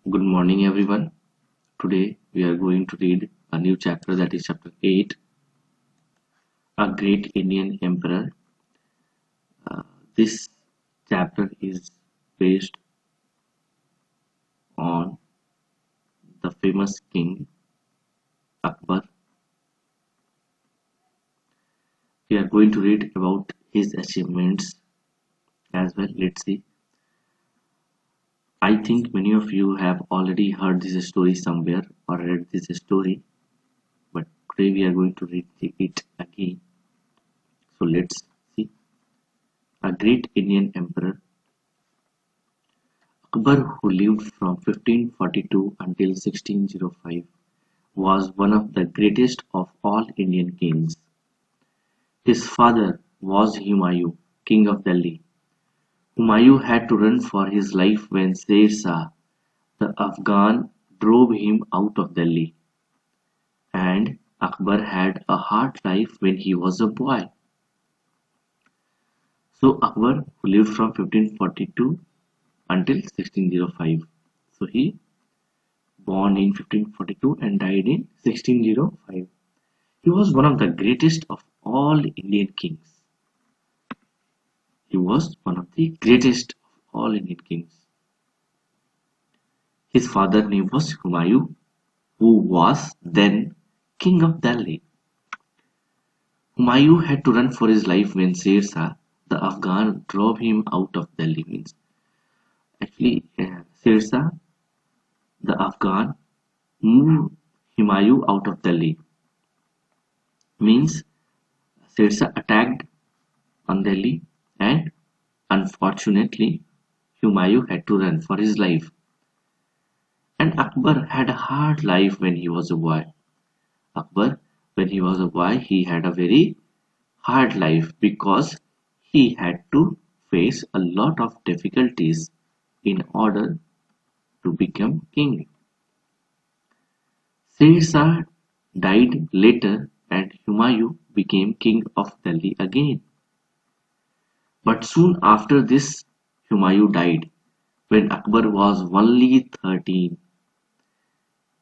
Good morning, everyone. Today we are going to read a new chapter, that is chapter 8, A Great Indian Emperor. Uh, this chapter is based on the famous king Akbar. We are going to read about his achievements as well. Let's see. I think many of you have already heard this story somewhere or read this story, but today we are going to read it again. So let's see. A Great Indian Emperor. Akbar, who lived from 1542 until 1605, was one of the greatest of all Indian kings. His father was Humayun, king of Delhi. Humayun had to run for his life when Sher Shah, the Afghan, drove him out of Delhi, and Akbar had a hard life when he was a boy. So Akbar, who lived from 1542 until 1605, so he born in 1542 and died in 1605. He was one of the greatest of all Indian kings. He was one of the greatest of all Indian kings. His father's name was Humayun, who was then king of Delhi. Humayun had to run for his life when Sher Shah, the Afghan, drove him out of Delhi. Means actually, Sher Shah, the Afghan, moved Humayun out of Delhi. Means Sher Shah attacked on Delhi, and unfortunately Humayun had to run for his life. And Akbar had a hard life when he was a boy. Akbar, when he was a boy, he had a very hard life because he had to face a lot of difficulties in order to become king. Sher Shah died later and Humayun became king of Delhi again. But soon after this, Humayun died when Akbar was only 13.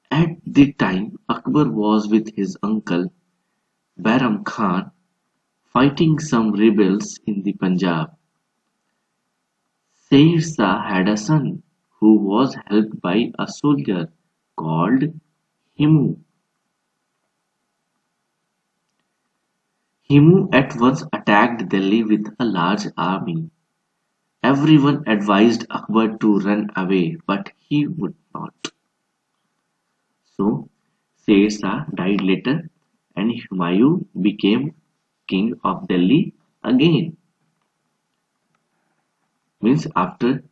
At the time, Akbar was with his uncle Bairam Khan fighting some rebels in the Punjab. Sher Shah had a son who was helped by a soldier called Himu. Himu at once attacked Delhi with a large army. Everyone advised Akbar to run away, but he would not. So Sher Shah died later and Humayun became king of Delhi again. Means after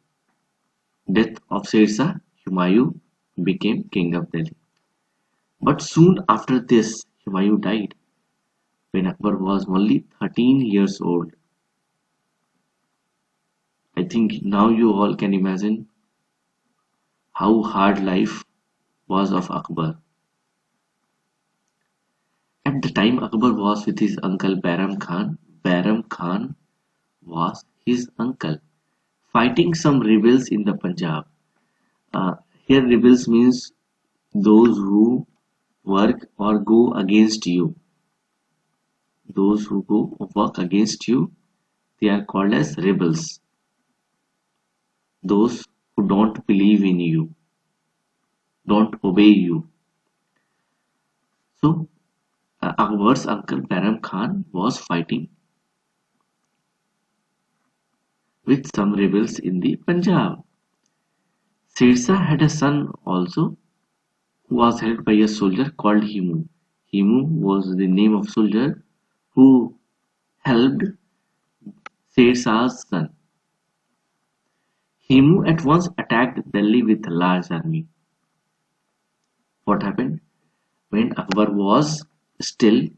death of Sher Shah, Humayun became king of Delhi. But soon after this, Humayun died when Akbar was only 13 years old. I think now you all can imagine how hard life was of Akbar. At the time Akbar was with his uncle Bairam Khan was his uncle, fighting some rebels in the Punjab. Uh, Here rebels means those who work or go against you. Those who go work against you, they are called as rebels. Those who don't believe in you, don't obey you. So Akbar's uncle Bairam Khan was fighting with some rebels in the Punjab. Sher Shah had a son also who was held by a soldier called Himu. Himu was the name of soldier who helped Sher Shah's son. Himu at once attacked Delhi with a large army. What happened? When Akbar was still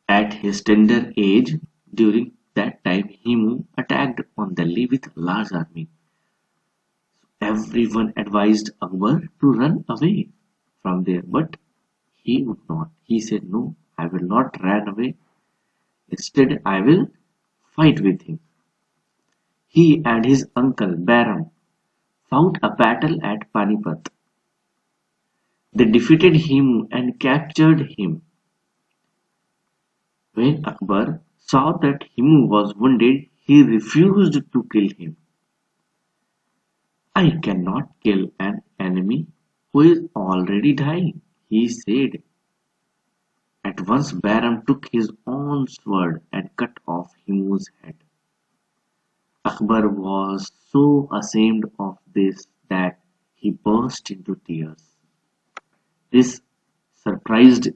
at his tender age, during that time Himu attacked on Delhi with a large army. Everyone advised Akbar to run away from there, but he would not. He said, "No, I will not run away. Instead, I will fight with him." He and his uncle Bairam fought a battle at Panipat. They defeated him and captured him. When Akbar saw that Himu was wounded, he refused to kill him. I cannot kill an enemy who is already dying, he said. At once Bahram took his own sword and cut off Himu's head. Akbar was so ashamed of this that he burst into tears. This surprised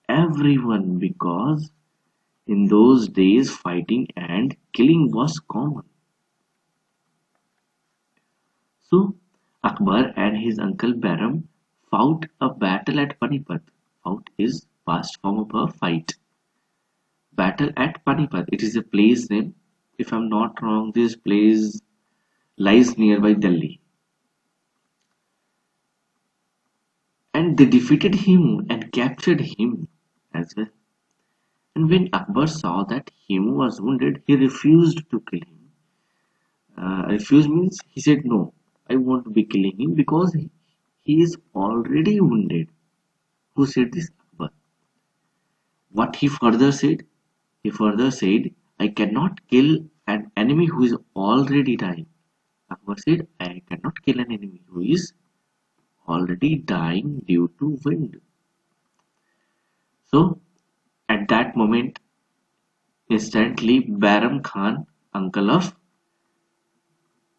everyone because in those days fighting and killing was common. So Akbar and his uncle Bahram fought a battle at Panipat. Fought is past form of a fight. Battle at Panipat. It is a place name. If I'm not wrong, this place lies nearby Delhi. And they defeated him and captured him as well. And when Akbar saw that Himu was wounded, he refused to kill him. Refuse means he said, no, I won't be killing him because he is already wounded. Who said this? Akbar. What he further said? He further said, I cannot kill an enemy who is already dying. Akbar said, I cannot kill an enemy who is already dying due to wind. So, at that moment, instantly Bahram Khan, uncle of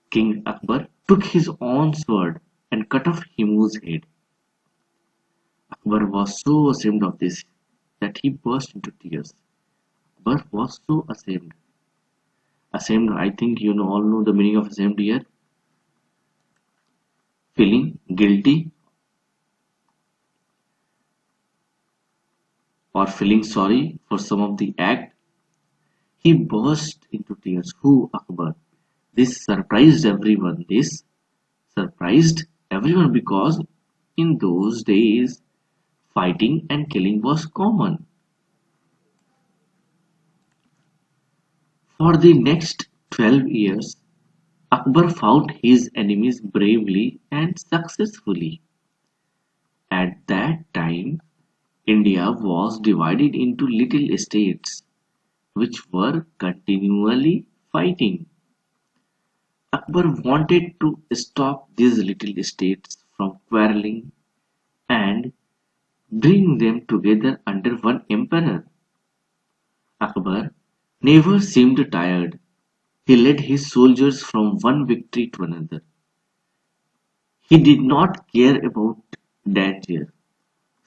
King Akbar, took his own sword and cut off Himu's head. Akbar was so ashamed of this that he burst into tears. Akbar was so ashamed. Ashamed, I think you all know the meaning of ashamed here. Feeling guilty or feeling sorry for some of the act. He burst into tears. Who? Akbar. This surprised everyone. This surprised everyone because in those days fighting and killing was common. For the next 12 years, Akbar fought his enemies bravely and successfully. At that time, India was divided into little states which were continually fighting. Akbar wanted to stop these little states from quarreling and bring them together under one emperor. Akbar never seemed tired. He led his soldiers from one victory to another. He did not care about danger.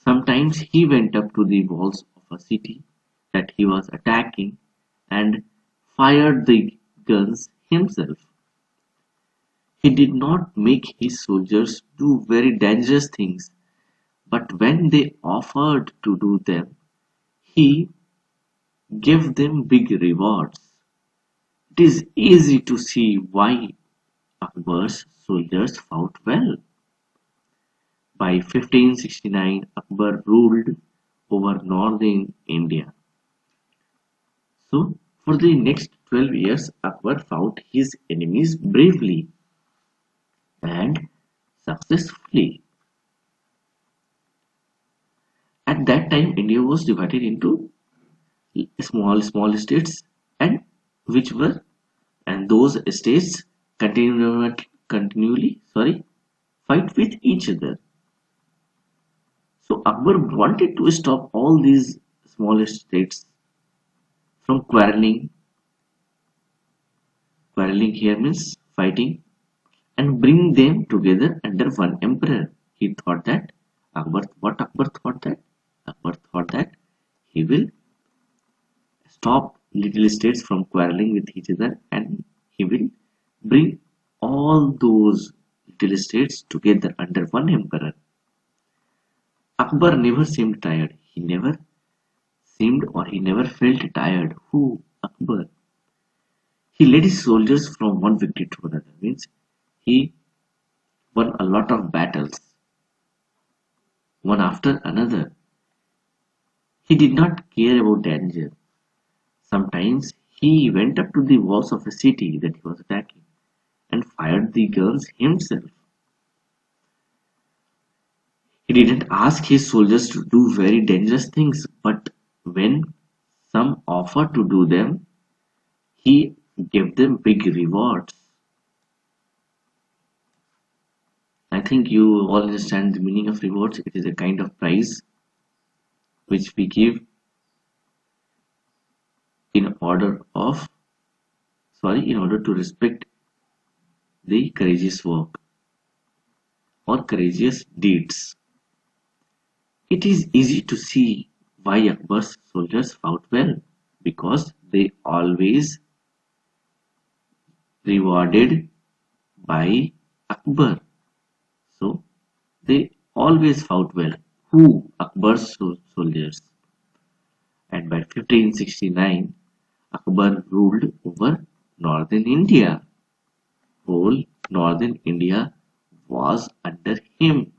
Sometimes he went up to the walls of a city that he was attacking and fired the guns himself. He did not make his soldiers do very dangerous things, but when they offered to do them, he gave them big rewards. It is easy to see why Akbar's soldiers fought well. By 1569, Akbar ruled over northern India. So, for the next 12 years, Akbar fought his enemies bravely and successfully. At that time, India was divided into small states, and which were and those states continually fight with each other. So Akbar wanted to stop all these small states from quarreling. Quarreling here means fighting, and bring them together under one emperor. He thought that Akbar thought that Akbar thought that he will stop little states from quarreling with each other, and he will bring all those little states together under one emperor. Akbar never seemed tired. He never felt tired. Who? Akbar. He led his soldiers from one victory to another. Means he won a lot of battles, one after another. He did not care about danger. Sometimes he went up to the walls of a city that he was attacking and fired the guns himself. He didn't ask his soldiers to do very dangerous things, but when some offered to do them, he gave them big rewards. I think you all understand the meaning of rewards. It is a kind of prize which we give in order of in order to respect the courageous work or courageous deeds. It is easy to see why Akbar's soldiers fought well because they always rewarded by Akbar. So they always fought well. Who? Akbar's soldiers. And by 1569, Akbar ruled over northern India. Whole northern India was under him.